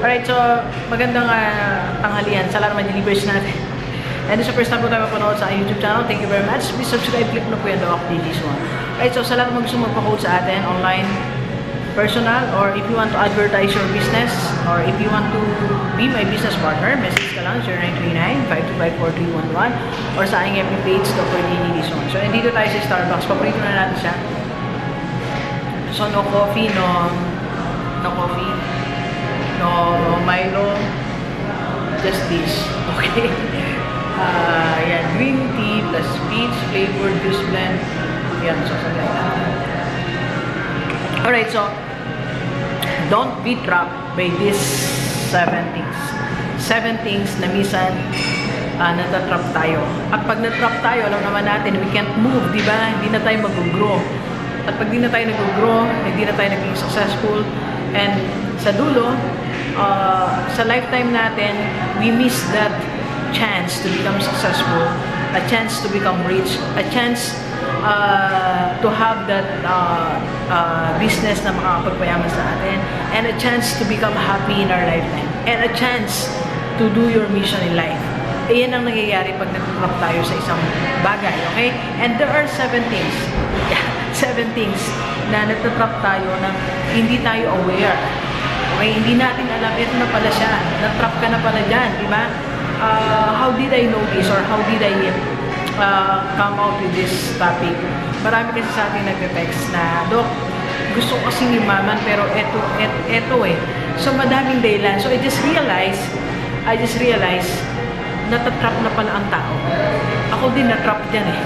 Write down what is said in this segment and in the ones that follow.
Alright, so magandang tanghalian sa lahat ng delivers natin. And sa first time po tayo mapanood sa YouTube channel, thank you very much. Please subscribe, click na po yan daw ako Gigi. Alright, so sa lahat ng gusto magpa-code sa atin, online, personal, or if you want to advertise your business, or if you want to be my business partner, message ka lang 0939-525-4311 or sa aking FB page, Dr. Gigi. So, nandito tayo sa Starbucks. Paborito na natin siya. So, no coffee, no Milo, just this. Okay? Yan, green tea plus peach flavored juice blend. Yan, so sabay na. Alright, so don't be trapped by these 7 things. 7 things na minsan natatrap tayo. At pag natrap tayo, alam naman natin, we can't move, di ba? Hindi na tayo mag-grow. At pag di na tayo nag-grow, hindi na tayo naging successful. And sa dulo, sa lifetime natin, we miss that chance to become successful, a chance to become rich, a chance to have that business na makakapagpayaman sa atin, and a chance to become happy in our lifetime, and a chance to do your mission in life. Iyan ang nangyayari pag natatrap tayo sa isang bagay, okay? And there are 7 things. 7 things na natatrap tayo na hindi tayo aware. Okay, hindi natin alam, ito na pala siya. Natrap ka na pala dyan, di ba? How did I know this, or how did I come out with this topic? Marami kasi sa atin nag-text na, Dok, gusto ko kasing imaman, pero eto eh. So, madaming dahilan. So, I just realized, natatrap na pala ang tao. Ako din natrap dyan eh.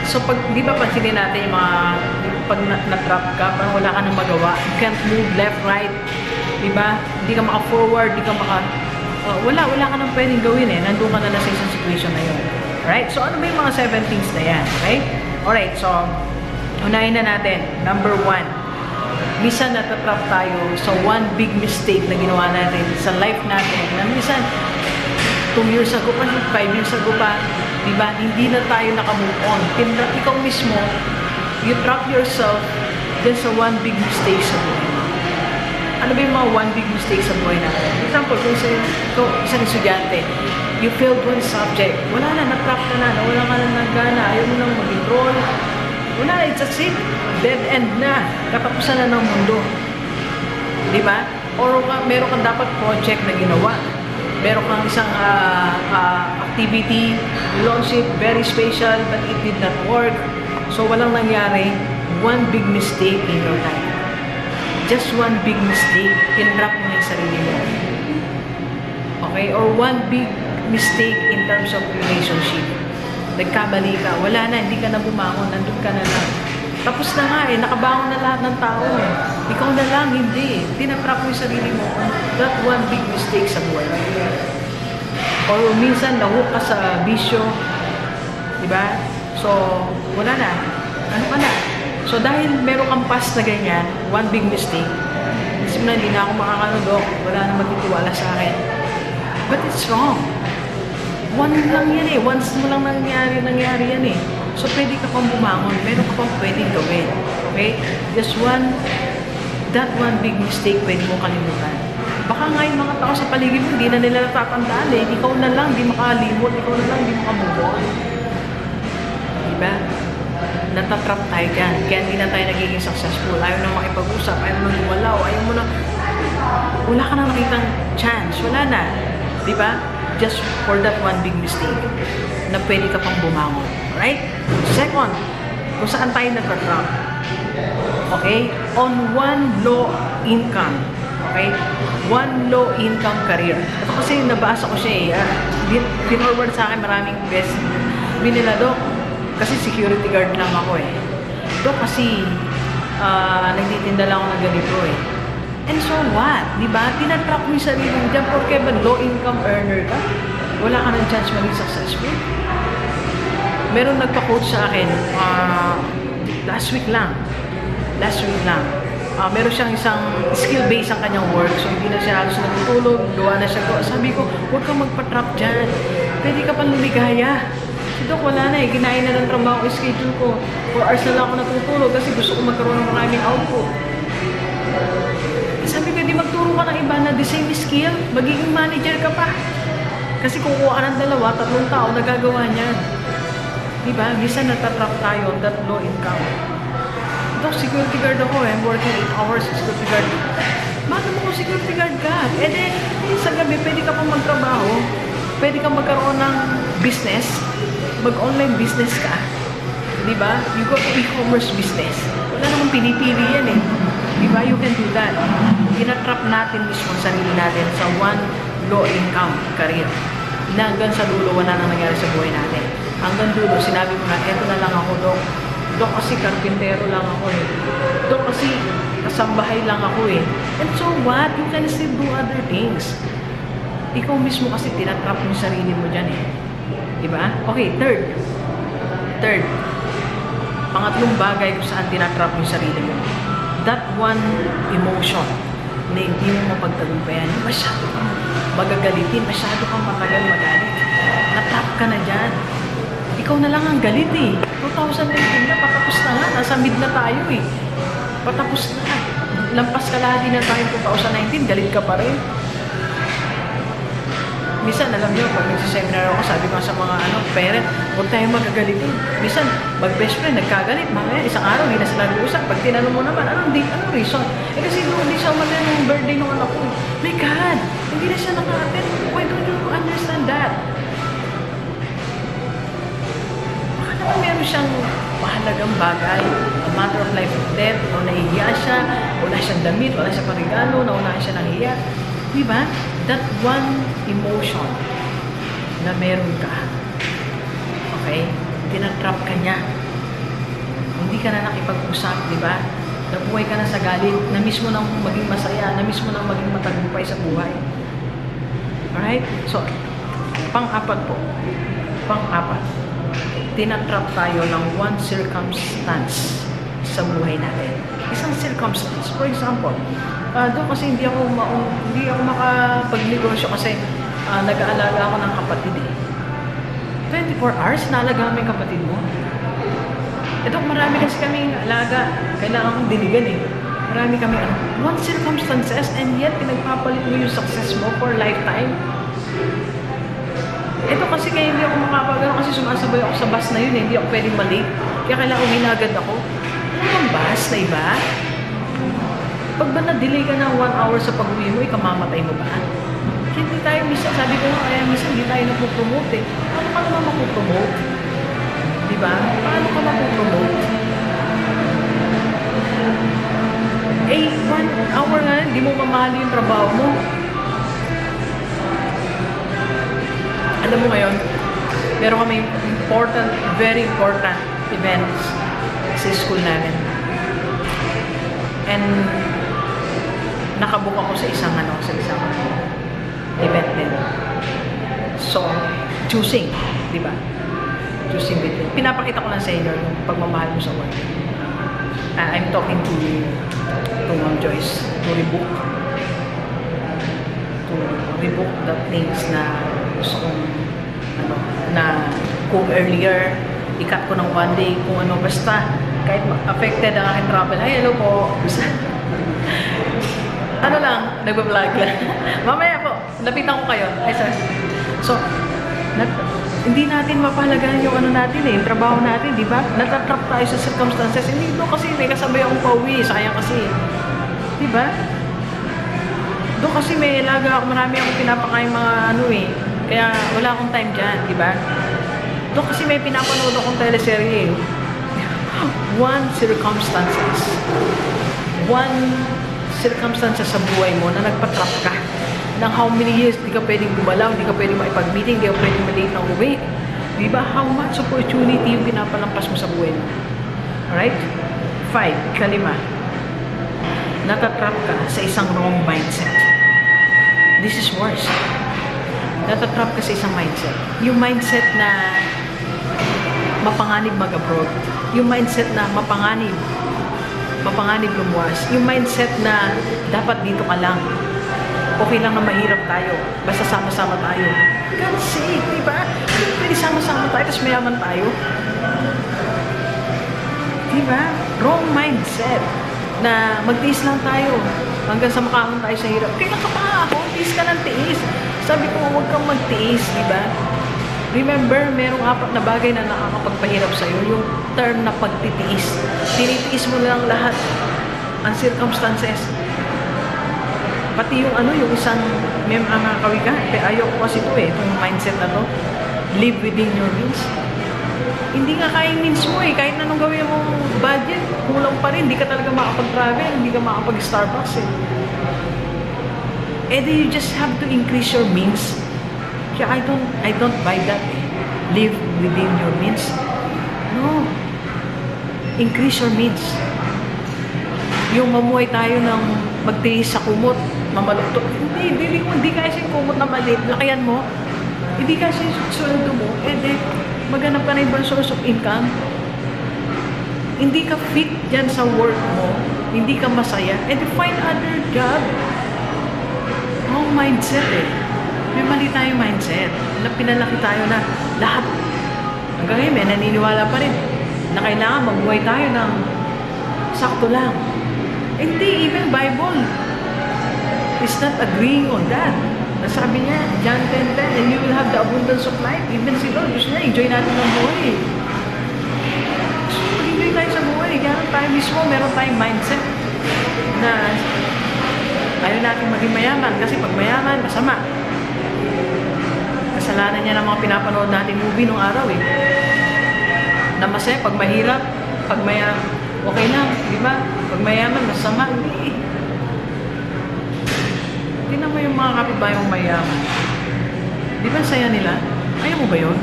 So, pag, di ba pansinin natin yung mga, pag natrap ka, parang wala ka nang magawa. You can't move left, right. Di ba? Hindi ka maka-forward, hindi ka wala ka nang pwedeng gawin eh. Nandun ka na sa isang situation na yun. Alright? So, ano ba yung mga 7 things na yan? Okay? Alright, so, unahin na natin. Number 1. Minsan natatrap tayo sa one big mistake na ginawa natin sa life natin. Na minsan, 2 years ago pa, 5 years ago pa, diba? Hindi na tayo nakamove on. Ikaw mismo, you trap yourself dyan sa one big mistake sa buhay. Ano ba yung mga one big mistake sa buhay natin? For example, kung isang estudyante, you failed one subject, wala na, natrap ka na, wala ka na nagana, ayaw mo nang mag-enroll, wala na, it's a sit, dead end na, katapusan na ng mundo. Diba? Or meron kang dapat project na ginawa, meron kang isang activity, launch it, very special, but it did not work. So, walang nangyari, one big mistake in your life. Just one big mistake, tinrap mo na yung sarili mo. Okay? Or one big mistake in terms of relationship. Nagkamali ka, wala na, hindi ka na bumangon, nandun ka na lang. Tapos na nga eh, nakabangon na lahat ng tao eh. Ikaw na lang, hindi. Tinatrap mo yung sarili mo on that one big mistake sa buhay. Or minsan, nahook ka sa bisyo. Diba? So, wala na. Ano ka na? So, dahil meron kang past na ganyan, one big mistake, isip na, hindi na ako makakanodok, wala na magtitiwala sa akin. But it's wrong. One lang yan eh. Once mo lang nangyari yan eh. So, pwede ka pang bumangon. Meron ka pang pwedeng gawin. Okay? Just that one big mistake pwede mo kalimutan. Baka nga yung mga tao sa paligid mo, hindi na nila natatandaan eh. Ikaw na lang, hindi makalimot. Ikaw na lang, hindi makamubon. Diba? Natatrap tayo dyan. Kaya hindi na tayo nagiging successful. Ayaw na makipag-usap, ayaw na lumalaw, ayaw mo na, wala ka na nakitang chance. Wala na. Diba? Just for that one big mistake na pwede ka pang bumangon. Right? Second, kung saan tayo natatrap. Okay? On one low income. Okay? One low income career. Ito kasi nabasa ko siya eh. Pinorward sa akin maraming best. Binila, Dok, kasi security guard lang ako eh. Dok, kasi nagtitinda lang ako ng ganito eh. And so what? Diba? Tinatrap mo yung sarili mo dyan porque ba low income earner ka? Wala ka ng chance maging successful? Meron nagpa-coach sa akin last week lang. Meron siyang isang skill-based ang kanyang work. So, hindi na siya halos natutulog. Gawa na siya. Sabi ko, huwag kang magpa-trap dyan. Pwede ka pang lumigaya. Si Dok, wala na eh. Ginain na ng trabaho yung schedule ko. 4 hours na lang ako natutulog kasi gusto ko magkaroon ng maraming output. Sabi ko, di magturo ka ka ng iba na the same skill, magiging manager ka pa. Kasi kukuha ka ng 2, 3 tao na gagawa niyan. Diba? Minsan natatrap tayo that low income. Ito, security guard ako eh. I'm working 8 hours security guard. Bakit mo kung security guard ka? Eh di, sa gabi, pwede ka pang magtrabaho. Pwede kang magkaroon ng business. Mag-online business ka. Diba? You go to e-commerce business. Wala namang pinipili yan eh. Diba? You can do that. Tinatrap natin mismo ang sarili natin sa one low income career. Na hanggang sa dulo, wala nang nangyari sa buhay natin. Hanggang dulo, sinabi mo na, eto na lang ako, Dok. Dok kasi karpintero lang ako eh. Dok kasi kasambahay lang ako eh. And so what? You can still do other things. Ikaw mismo kasi tinatrap mo yung sarili mo dyan eh. Diba? Okay, third. Pangatlong bagay kung saan tinatrap mo yung sarili mo. That one emotion na hindi mo mapagtagumpayan. Masyado kang magagalitin, masyado kang matagal magalit. Natrap ka na dyan. Ikaw na lang ang galit eh. 2019 na, patapos na nga. Nasa mid na tayo eh. Patapos na. Lampas ka lahat din na tayo 2019, galit ka pa rin. Minsan, alam niyo, pag nagsiseminar ako, sabi ko sa mga parent, huwag tayong magagalitin. Minsan, mag-best friend, nagkagalit. Mamaya, isang araw, hindi na sila nag-uusap. Pag tinanong mo naman, anong reason? Eh kasi hindi siya umaten yung birthday ng anak ko. My God, hindi na siya naka-attend. Why don't you understand that? Baka naman meron siyang mahalagang bagay, a matter of life or death, o nahihiya siya, wala siyang damit, wala siyang parigalo, naunahan siya ng hiya. Diba? That one emotion na meron ka, okay? Tinatrap ka niya. Hindi ka na nakipag-usap, diba? Nabuhay ka na sa galit, na mismo nang maging masaya, na mismo nang maging matagumpay sa buhay. Alright? So, pang-apat po. Pang-apat. Tinatrap tayo ng one circumstance sa buhay natin. Isang circumstance. For example, doon kasi hindi ako makapagnegosyo kasi nag-aalaga ako ng kapatid eh. 24 hours, naalaga mo yung kapatid mo. Ito, marami kasi kaming alaga. Kailangan kong diligan eh. Marami kami one circumstances and yet pinagpapalit mo yung success mo for lifetime. Ito kasi kaya hindi ako makapagano kasi sumasabay ako sa bus na yun eh. Hindi ako pwedeng malate. Kaya kailangan uminagad ako. Ano bang bus na iba? Pag ba na-delay ka ng 1 hour sa pag-uwi mo, ikamamatay mo ba? Hindi tayo, minsan, sabi ko nga, kaya minsan hindi tayo napupromote eh. Paano ka naman mapupromote? Diba? Paano ka mapupromote? Eh, 1 hour nga, hindi mo mamahali yung trabaho mo. Alam mo ngayon, meron kami important, very important events sa school namin. And nakabook ako sa isang event din. So, choosing, di ba? Choosing between. Pinapakita ko lang sa inyo yung pagmamahal mo sa work. I'm talking to Ma'am Joyce to rebook the things na gusto kong na kung earlier i-cut ko ng 1 day kung basta kahit affected ang aking travel. Ay, hello po. Nagpa-vlog lang. Mamaya po, lapitan ko kayo. Ay, sorry. So, hindi natin mapahalagaan yung natin eh, yung trabaho natin, di ba? Natatrap tayo sa circumstances. Hindi ito kasi may kasabay akong pauwi, sayang kasi. Di ba? Doon kasi may ilaga ako, marami akong pinapakain mga kaya wala akong time dyan, di ba? Doon kasi may pinapanood akong teleserye. One circumstances sa buhay mo na nagpatrap ka ng how many years di ka pwedeng gumalaw, di ka pwedeng makipag-meeting, di ka pwedeng malate ng uwi. Diba? How much opportunity yung pinapalampas mo sa buhay mo? Alright? 5, kalima. Natatrap ka sa isang wrong mindset. This is worse. Natatrap ka sa isang mindset. Yung mindset na mapanganib mag-abroad. Yung mindset na mapanganib lumuwas. Yung mindset na dapat dito ka lang. Okay lang na mahirap tayo. Basta sama-sama tayo. God's sake, di ba? Pwede sama-sama tayo, tapos mayaman tayo. Di ba? Wrong mindset na magtiis lang tayo. Hanggang sa makahon tayo sa hirap. Kailan ka pa ako? Tiis ka ng tiis. Sabi ko, huwag kang magtiis, di ba? Remember, merong 4 na bagay na nakakapagpahirap sa'yo. Yung term na pagtitiis. Tinitiis mo lang lahat ang circumstances. Pati yung yung isang mga kawiga. Ayaw ko kasi ito itong mindset na to. Live within your means. Hindi nga kaya means mo kahit anong gawin mong budget, kulang pa rin, hindi ka talaga makapag-travel, hindi ka makapag-Starbucks you just have to increase your means. Kaya I don't buy that Live within your means. No. Increase your means. Yung mamuhay tayo ng magtiis sa kumot, mamaluktot. Hindi kaya siya kumot na maliit, lakayan mo, hindi kaya siya sweldo mo, maghanap ka na ibang source of income. Hindi ka fit dyan sa work mo, hindi ka masaya, find other job. Wrong mindset May mali tayong mindset. Pinalaki tayo na lahat. Hanggang ngayon, may naniniwala pa rin na kailangan mabuhay tayo ng sakto lang. Hindi, even Bible is not agreeing on that. Sabi niya, John 10:10, and you will have the abundance of life. Even si Lord, gusto niya, enjoy natin ang buhay. So, enjoy tayo sa buhay. Kaya tayo mismo, meron tayong mindset na ayaw natin maging mayaman. Kasi pag mayaman, masama. Kasalanan niya ng mga pinapanood natin movie nung araw na masaya, pag mahirap, pag okay lang, di ba? Pag mayaman, masama. Hindi. Tingnan mo yung mga kapitbahay mong mayaman. Di ba saya nila? Ayaw mo ba yun?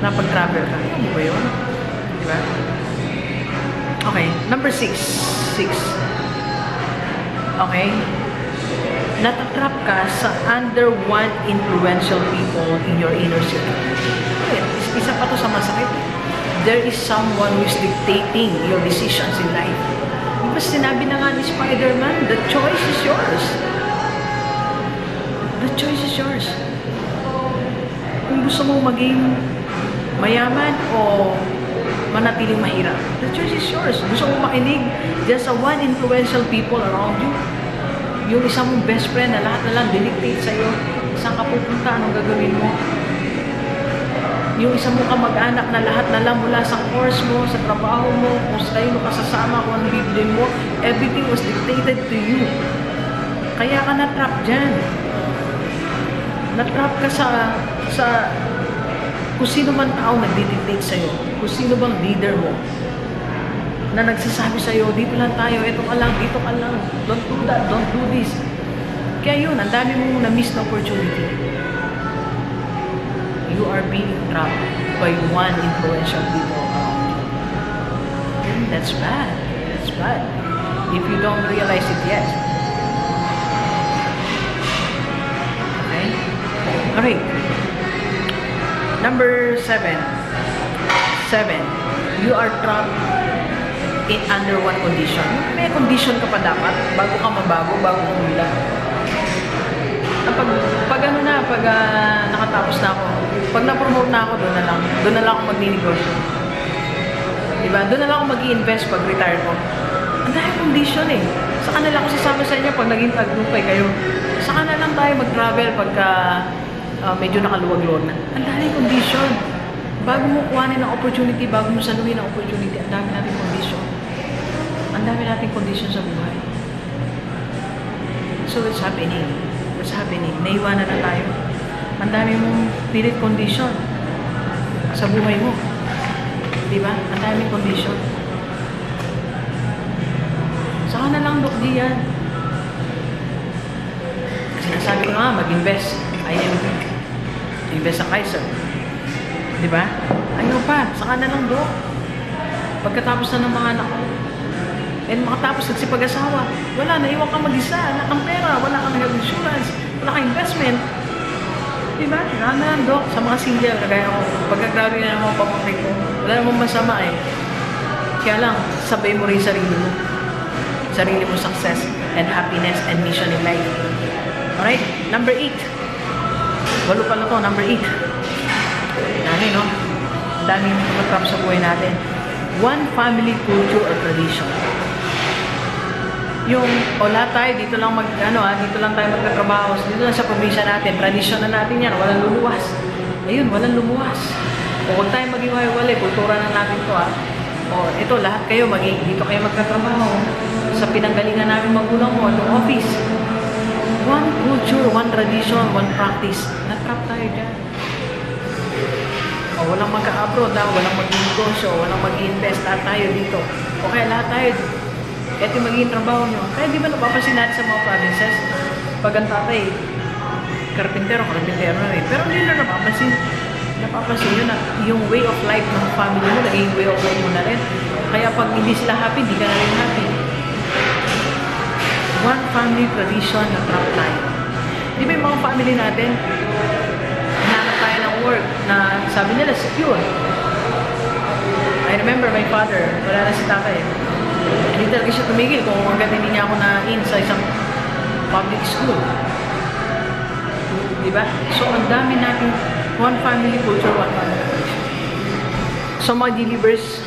Napag-travel ka. Ayaw mo ba yun? Di ba? Okay. Number 6. Okay? Natatrap ka sa under one influential people in your inner circle. Isa pa to sa masakit. There is someone who is dictating your decisions in life. Diba sinabi na nga ni Spider-Man, the choice is yours. The choice is yours. Kung gusto mo maging mayaman o manatiling mahirap, the choice is yours. Gusto mo makinig dyan sa one influential people around you. Yung isang mong best friend na lahat na lang dinictate sa'yo, saan ka pupunta, anong gagawin mo. Yung isang mong kamag-anak na lahat na lang mula sa course mo, sa trabaho mo, kung sa'yo mo kasasama, kung anong bibilin mo, everything was dictated to you. Kaya ka na-trap dyan. Na-trap ka sa kung sino man tao nag-dictate sa'yo, kung sino bang leader mo, na nagsasabi sa'yo, dito lang tayo, eto ka lang, dito ka lang, don't do that, don't do this. Kaya yun, ang dami mong na-miss na opportunity. You are being trapped by one influential people around you. And that's bad. That's bad. If you don't realize it yet. Okay? Alright. Number 7. You are trapped under one condition. May condition ka pa dapat bago ka mabago, bago ka umilag. Pag nakatapos na ako, pag na-promote na ako, doon na lang ako magninegosyo. Diba? Doon na lang ako mag-i-invest pag retire ko. Ang dahil condition Saka na lang ako sasama sa inyo pag naging taglupay kayo. Saka na lang tayo mag-travel pagka medyo nakaluwag-luwag na. Ang dahil condition. Bago mo kuhanin ng opportunity, bago mo saluhin ng opportunity, ang dami natin condition. Ang dami natin condition sa buhay. So what's happening? Naiwanan na tayo. Ang dami mong pilit condition sa buhay mo. Diba? Ang dami condition. Saka na lang, Dok G yan. Kasi nasabi ko nga, mag-invest. Invest sa Kaiser. Diba? Ayaw pa. Saka na lang, Dok. Pagkatapos na ng mga anak ko. And makatapos nagsipag-asawa. Wala, naiwan kang mag-isa. Wala kang pera. Wala kang health insurance. Wala kang investment. Diba? Saka na lang, Dok. Sa mga single, kagaya ko. Pagka-grabe na naman pamangkin ko. Wala namang masama Kaya lang, sabay mo rin sarili mo. Sarili mo success and happiness and mission in life. Alright? Number 8. Walo pala to. Number 8. Dami, no? Dami yung tumatrap sa buhay natin. One family culture or tradition. yung, lahat tayo, dito lang dito lang tayo magtatrabaho, dito lang sa probinsya natin, tradisyon na natin yan, walang luluwas. Ayun, walang lumuwas. O huwag tayong mag-iwalay, kultura na natin to O ito, lahat kayo, dito kayo magtatrabaho. Sa pinanggalingan namin magulang mo, itong office. One culture, one tradition, one practice. Natrap tayo dyan. O walang magka-abroad, walang mag-negosyo, walang mag-invest, lahat tayo dito. O kaya lahat tayo, ito yung magiging trabaho nyo. Kaya di ba napapansin natin sa mga provinces, pag ang tatay, karpintero na rin. Pero hindi na napapansin yun na yung way of life ng family mo, naging way of life mo na rin. Kaya pag hindi sila happy, hindi ka na rin happy. One family tradition na trap tayo. Di ba yung mga family natin, hinahanap tayo ng work na sabi nila secure. I remember my father, wala na si tatay. Hindi talaga siya tumigil kung hanggang hindi niya ako na-in sa isang public school. Diba? So, ang dami natin, one family culture, one family culture. So, mga delivers,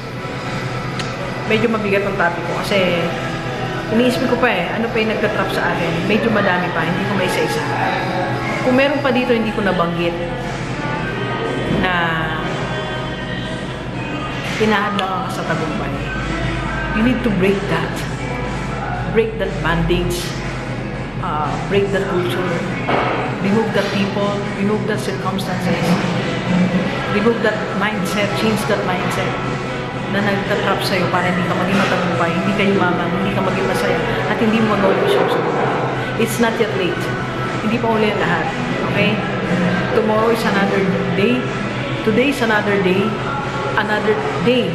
medyo mabigat ang topic ko kasi iniisip ko pa ano pa yung nagka-trap sa akin. Medyo madami pa, hindi ko may isa-isa. Kung meron pa dito, hindi ko nabanggit na pinahadlang ka sa tagumpay. You need to break that. Break that bandage. Break that culture. Remove that people. Remove that circumstances. Remove that mindset. Change that mindset na nagtatrap sa'yo para hindi ka maging matagumpay, hindi ka yumaman, hindi ka maging masaya, at hindi mo magawa yung show sa buhay. It's not yet late. Hindi pa uli ang lahat. Okay? Tomorrow is another day. Today is another day. Another day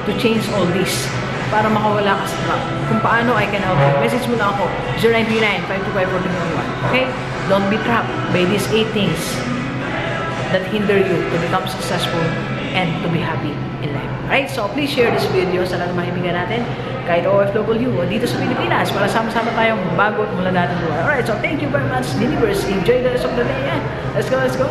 to change all this para makawala ka sa trap. Kung paano I can help you. Message mo lang ako, 0939-525-1411. Okay? Don't be trapped by these 8 things that hinder you to become successful and to be happy in life. Alright? So, please share this video sa lahat ng mga kaibigan natin, kahit OFW o dito sa Pilipinas, para sama-sama tayong bago at mula natin buhay. Alright? So, thank you very much, Universe. Enjoy the rest of the day. Let's go, let's go.